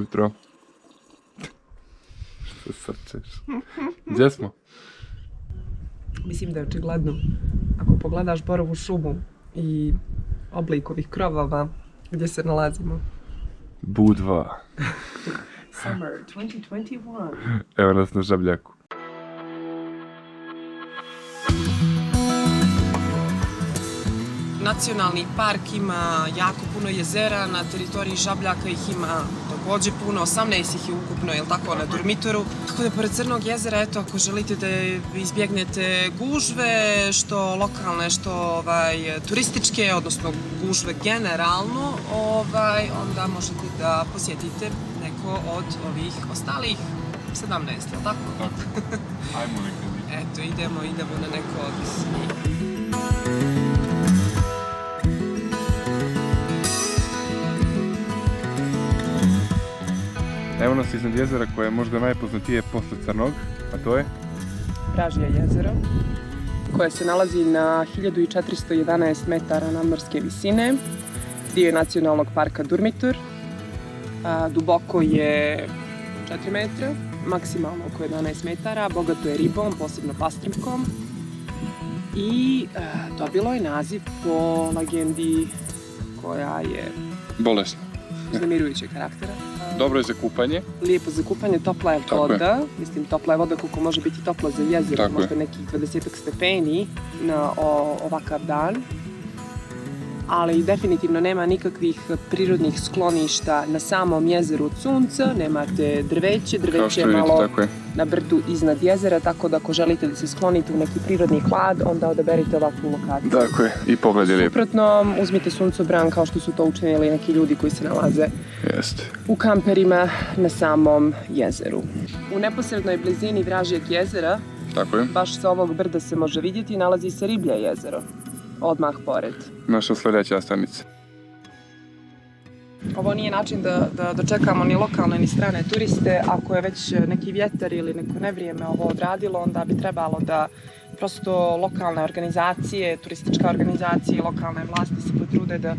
ujutro. Što srčeš? Gdje smo? Mislim da je očigledno, ako pogledaš Borovu šumu i oblik ovih krovova gdje se nalazimo. Budva. Summer 2021. Evo nas na Žabljaku. Nacionalni park ima jako puno jezera, na teritoriji Žabljaka ih ima također puno, 18 ih je ukupno, jel tako, na Durmitoru. Tako da pored Crnog jezera, eto, ako želite da izbjegnete gužve, što lokalne, što turističke, odnosno gužve generalno, onda možete da posjetite neko od ovih ostalih 17, jel tako? Tako. Ajmo nekad. Eto, idemo na neko od njih. Evo nas iznad jezera koje je možda najpoznatije posle Crnog, a to je? Vražje jezero, koje se nalazi na 1411 metara nadmorske visine, dio je nacionalnog parka Durmitor, duboko je 4 metra, maksimalno oko 11 metara, bogato je ribom, posebno pastrmkom i dobilo je naziv po legendi koja je Bolesno. uznemirujućeg karaktera. Dobro je za kupanje. Lijepo za kupanje, topla je voda. Mislim, topla je voda koliko može biti topla za jezero, Tako možda nekih 20 stepeni na ovakav dan. Ali definitivno nema nikakvih prirodnih skloništa na samom jezeru od sunca, nemate drveće je malo na brdu iznad jezera, tako da ako želite da se sklonite u neki prirodni hlad, onda odaberite ovakvu lokaciju. Tako je, i pogled je lijep. Suprotno, uzmite suncobran kao što su to učinili neki ljudi koji se nalaze u kamperima na samom jezeru. U neposrednoj blizini Vražjeg jezera, tako je, baš sa ovog brda se može vidjeti, nalazi se Riblje jezero. Odmah pored. Naša sljedeća stanica. Ovo nije način da dočekamo ni lokalne ni strane turiste. Ako je već neki vjetar ili neko nevrijeme ovo odradilo, onda bi trebalo da prosto lokalne organizacije, turistička organizacija i lokalne vlasti se potrude da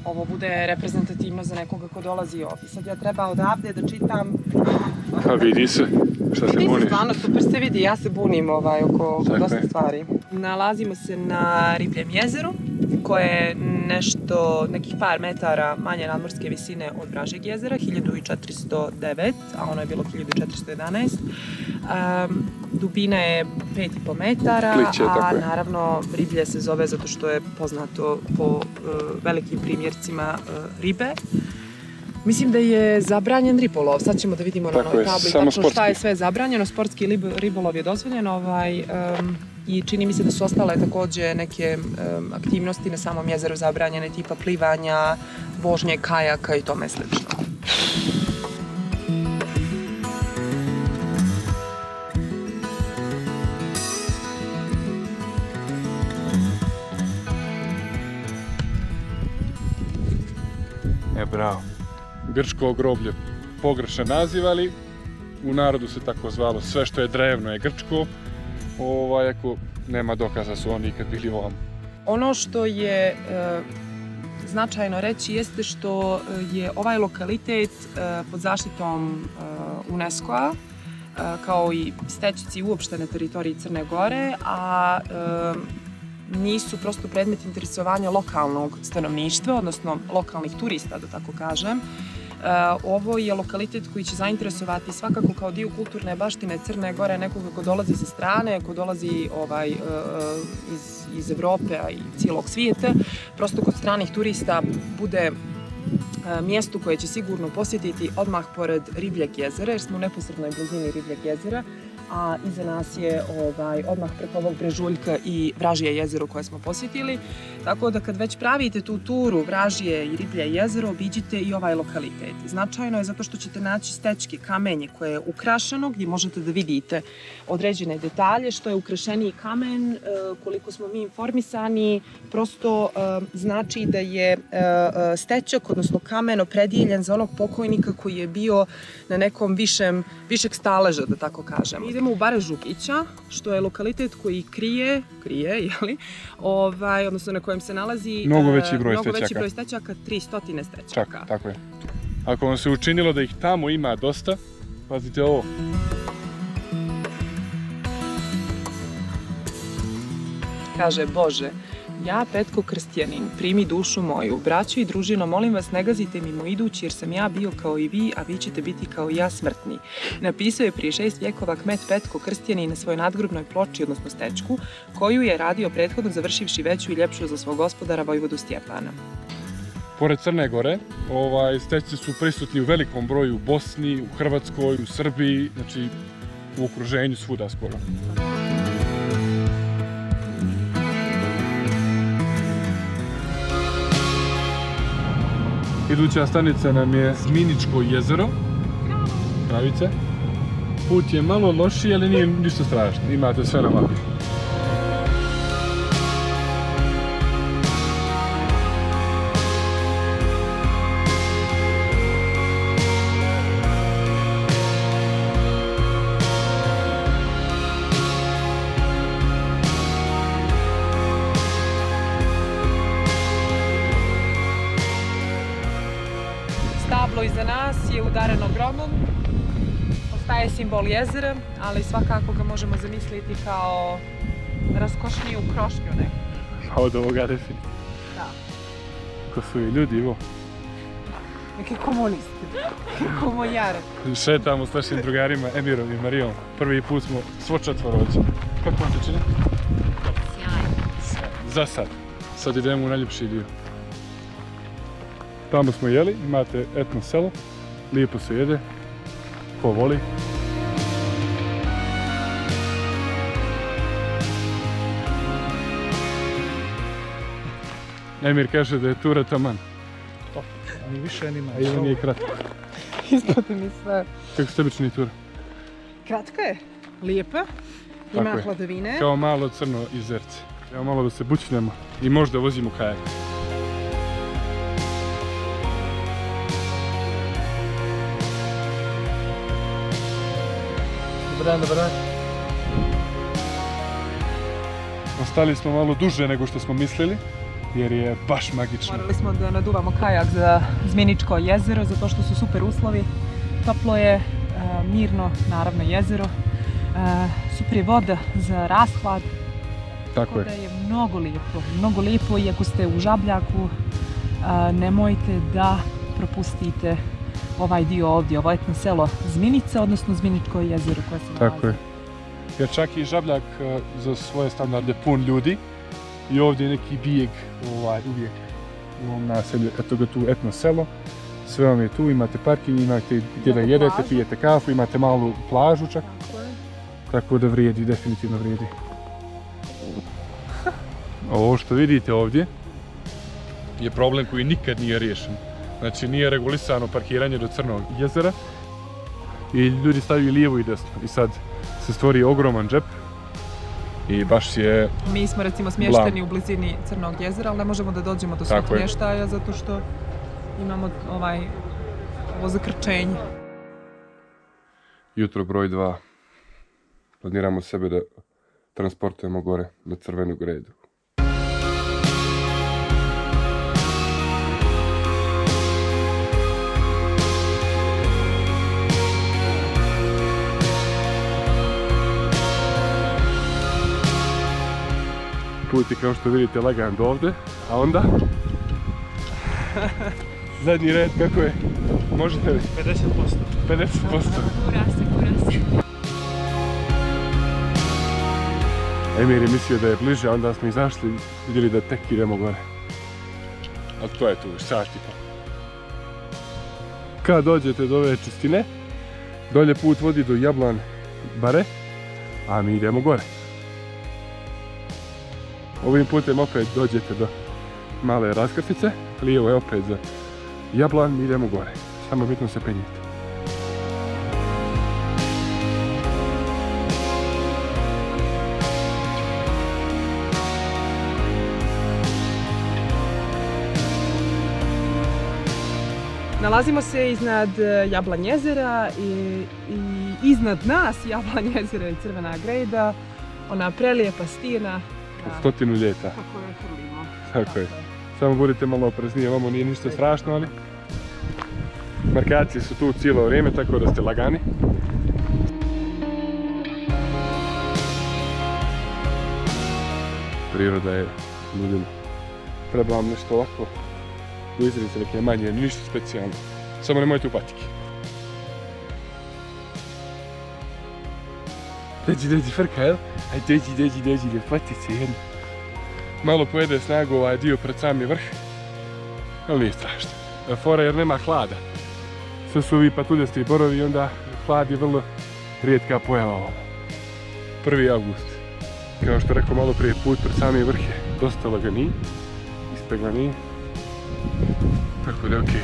ovo bude reprezentativno za nekoga ko dolazi ovdje. Sad ja treba odavde da čitam... A vidi se, šta se buniš? Stvarno super se vidi, ja se bunim oko dosta stvari. Nalazimo se na Ribljem jezeru, koje je nekih par metara manje nadmorske visine od Vražjeg jezera, 1409, a ono je bilo 1411. Dubina je 5,5 metara, a naravno Riblje se zove zato što je poznato po velikim primjercima ribe. Mislim da je zabranjen ribolov, sad ćemo da vidimo na novoj tabli tačno šta je sve zabranjeno, sportski ribolov je dozvoljen i čini mi se da su ostale također neke aktivnosti na samom jezeru zabranjene, tipa plivanja, vožnje kajaka i tome slično. Bravo. Grčko groblje pogrešno nazivali, u narodu se tako zvalo, sve što je drevno je grčko, ako nema dokaza su oni ikad bili ovamo. Ono što je značajno reći jeste što je ovaj lokalitet pod zaštitom UNESCO-a, kao i stećici uopšte na teritoriji Crne Gore, a nisu prosto predmet interesovanja lokalnog stanovništva, odnosno lokalnih turista, da tako kažem. Ovo je lokalitet koji će zainteresovati svakako kao dio kulturne baštine Crne Gore nekoga ko dolazi sa strane, ko dolazi iz Evrope i cijelog svijeta. Prosto kod stranih turista bude mjesto koje će sigurno posjetiti odmah pored Ribljeg jezera, jer smo u neposrednoj blizini Ribljeg jezera, a iza nas je odmah preko ovog brežuljka i Vražje jezero koje smo posjetili. Tako da kad već pravite tu turu Vražje i Riblje jezero, obiđite i ovaj lokalitet. Značajno je zato što ćete naći stećke, kamenje koje je ukrašeno, gdje možete da vidite određene detalje. Što je ukrašeniji kamen, koliko smo mi informisani, prosto znači da je stećak, odnosno kamen, opredijeljen za onog pokojnika koji je bio na nekom višeg staleža, da tako kažem. Idemo u Bare Žukića, što je lokalitet koji krije, odnosno na kojem se nalazi mnogo veći broj stećaka, 300 stećaka. Tako je. Ako vam se učinilo da ih tamo ima dosta, pazite ovo. Kaže, Bože, ja, Petko Krstjanin, primi dušu moju. Braćo i družino, molim vas, ne gazite mimo idući, jer sam ja bio kao i vi, a vi ćete biti kao i ja smrtni. Napisao je prije 6 vjekova kmet Petko Krstjanin na svojoj nadgrobnoj ploči, odnosno stečku, koju je radio prethodno završivši veću i ljepšu za svog gospodara Vojvodu Stjepana. Pored Crne Gore, stećci su prisutni u velikom broju u Bosni, u Hrvatskoj, u Srbiji, znači u okruženju svuda skoro. Iduća stanica nam je Zminičko jezero, Kravice. Put je malo lošiji, ali nije ništa strašno, imate sve na mapi. Stablo iza nas je udareno gromom, ostaje simbol jezera, ali svakako ga možemo zamisliti kao raskošniju krošnju neku. Od ovoga definitivno. Da. Ko su i ljudi, Ivo. Neki komunisti, komunjare. Šetamo s našim drugarima Emirom i Marijom. Prvi put smo svo četvoro ovdje. Kako vam se čini? Sjajno. Za sad. Sad idemo u najljepši dio. Tamo smo jeli, imate etno selo, lijepo se jede, ko voli. Emir kaže da je tura taman. Ni više ni manje. A ili nije kratko. Isplati mi sve. Kako ste obični tura? Kratka je, lijepa, ima hladovine. Kao malo crno jezerce. Evo malo da se bućnemo i možda vozimo kajak. Dobar dan. Ostali smo malo duže nego što smo mislili, jer je baš magično. Morali smo da naduvamo kajak za Zminičko jezero, zato što su super uslovi. Toplo je, mirno, naravno, jezero. Super je voda za rashlad. Tako je. Da je mnogo lijepo i ako ste u Žabljaku, nemojte da propustite ovaj dio ovdje, ovo etno selo Zminica, odnosno Zminičko jezero koje se nalazi. Tako je. Jer čak i Žabljak za svoje standarde pun ljudi i ovdje je neki bijeg uvijek u ovom naselju. Eto ga tu etno selo, sve vam je tu, imate parking, imate gdje da jedete, pijete kafu, imate malu plažu čak. Tako da vrijedi, definitivno vrijedi. Ovo što vidite ovdje je problem koji nikad nije riješen. Znači nije regulisano parkiranje do Crnog jezera i ljudi stavaju lijevo i desno i sad se stvori ogroman džep i baš je... Mi smo recimo smješteni u blizini Crnog jezera, ali ne možemo da dođemo do svog smještaja zato što imamo ovo zakrčenje. Jutro broj 2. Planiramo sebe da transportujemo gore na Crvenu Gredu. Put je kao što vidite lagan do ovdje, a onda zadnji red kako je? Možete li? 50%. 50%. Kura se. Emir je mislio da je bliže, a onda smo izašli i vidjeli da tek idemo gore. A to je tu, sat i pol. Kad dođete do ove čistine, dolje put vodi do Jablan bare, a mi idemo gore. Ovim putem opet dođete do male raskrtice, lijevo je opet za Jablan, mi idemo gore. Samo bitno se penjite. Nalazimo se iznad Jablan jezera i iznad nas Jablan jezera i Crvena Greda, ona prelijepa stijena. 100 ljeta. Kako je hrlimo. Tako je. Samo budite malo oprezniji, ovamo nije ništa strašno, ali Markacije su tu cijelo vrijeme, tako da ste lagani. Priroda je ljudima. Trebam nešto ovako. Izredite neke manje, ništa specijalno. Samo nemojte u patike. Dođi, frka, jel? Aj, dođi, ljepatice jedno. Malo pojede snagu ovaj dio pred sami vrh. Ali nije strašno. Fora jer nema hlada. Sve su ovi patuljasti borovi i onda hlad je vrlo rijetka pojava ovamo. 1. avgust. Kao što rekao malo prije, put pred sami vrh je dosta laganiji. Ispeglaniji. Tako da je okej.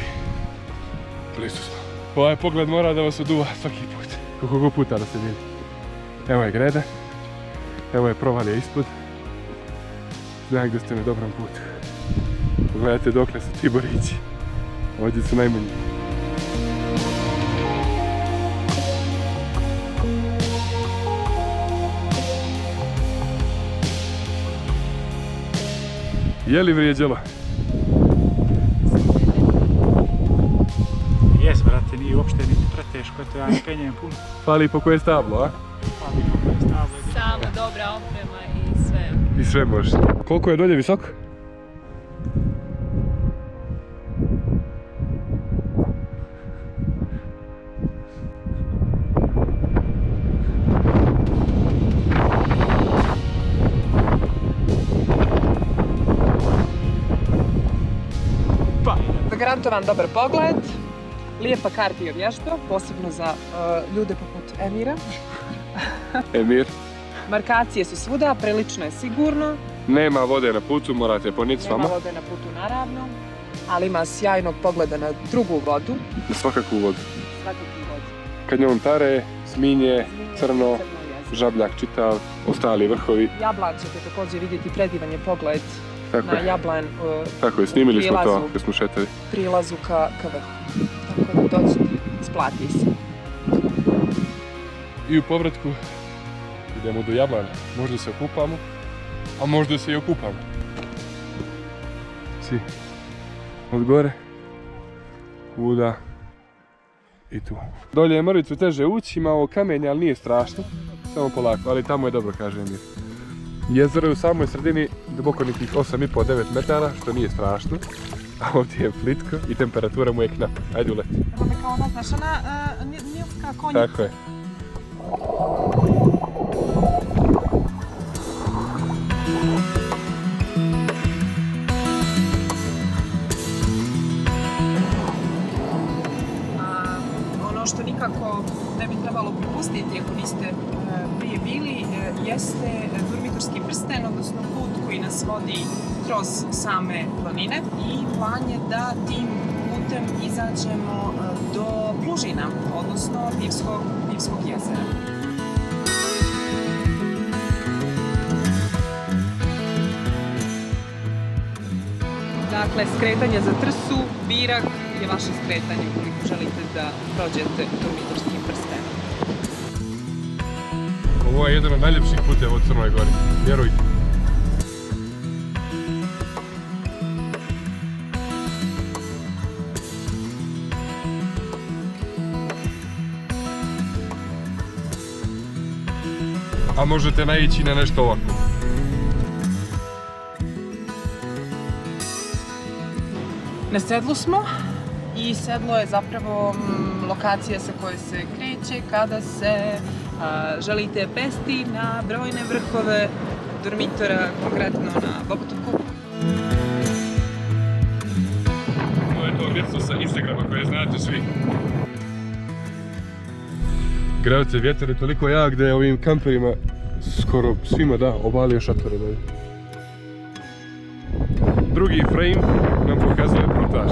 Blizu smo. Ovaj pogled mora da vas oduva svaki put. Koliko god puta da se vidi. Evo je greda. Evo je provalija ispod. Znam da ste na dobrom putu. Pogledajte dokle su ti borići. Ovdje su najmanji. Je li vrijeđalo? Jes, brate, nije uopšte niti preteško, eto ja ne penjem puno. Fali po koje stablo, a? Fali po koje stablo. Samo dobra oprema i sve. I sve može. Koliko je dolje visoko? Zagarantovan dobar pogled, lijepa kardio vježba, posebno za ljude poput Emira. Emir. Markacije su svuda, prilično je sigurno. Nema vode na putu, morate poniti s vama. Nema vode na putu naravno, ali ima sjajnog pogleda na drugu vodu. Na svakakvu vodu. Svakakvu vodu. Kanjon Tare, Sminje, Crno, jezero. Žabljak čitav, ostali vrhovi. Jablan ćete također vidjeti predivan je pogled Tako na je. Jablan Tako je, snimili smo to prilazu. kad smo šetali. prilazu ka vrhu. Tako da dođete, isplati se. I u povratku idemo do Jablana. Možda se okupamo, a možda se i okupamo. Si od gore, vuda i tu. Dolje je mrvicu teže ući, ima ovo kamenje, ali nije strašno. Samo polako, ali tamo je dobro, kaže Emir. Jezero je u samoj sredini, duboko nekih 8,5-9 metara, što nije strašno. A ovdje je plitko i temperatura mu je knap. Ajde uleti. Evo me kao ona, znaš, ona nilska konjica. Tako je. Ono što nikako ne bi trebalo propustiti ako niste prije bili, jeste Durmitorski prsten, odnosno put koji nas vodi kroz same planine i plan je da tim putem izađemo do Plužina, odnosno Pivskog jezera. Dakle, skretanje za Trsu, Birak je vaše skretanje ukoliko želite da prođete Durmitorskim prstenom. Ovo je jedan od najljepših puteva u Crnoj Gori, vjerujte. A možete naići na nešto ovako. Na sedlu smo i sedlo je zapravo lokacija sa koje se kreće kada se želite pesti na brojne vrhove Durmitora, konkretno na Bogotoku. To je to mjesto sa Instagrama koje znate svi. Gravce, vjetar je toliko jak da je ovim kamperima skoro svima obalio šatore dolje. Drugi frame nam pokazuje Brutaš.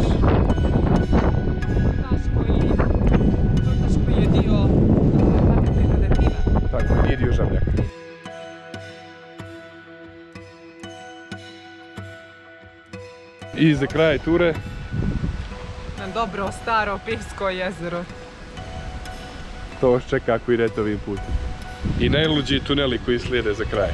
Brutaš koji je dio parka prirode Piva. Tako, nije dio Žabljaka. I za kraj ture Na dobro staro Pivsko jezero. to vas čeka ako idete ovim putem. I najluđi tuneli koji slijede za kraj.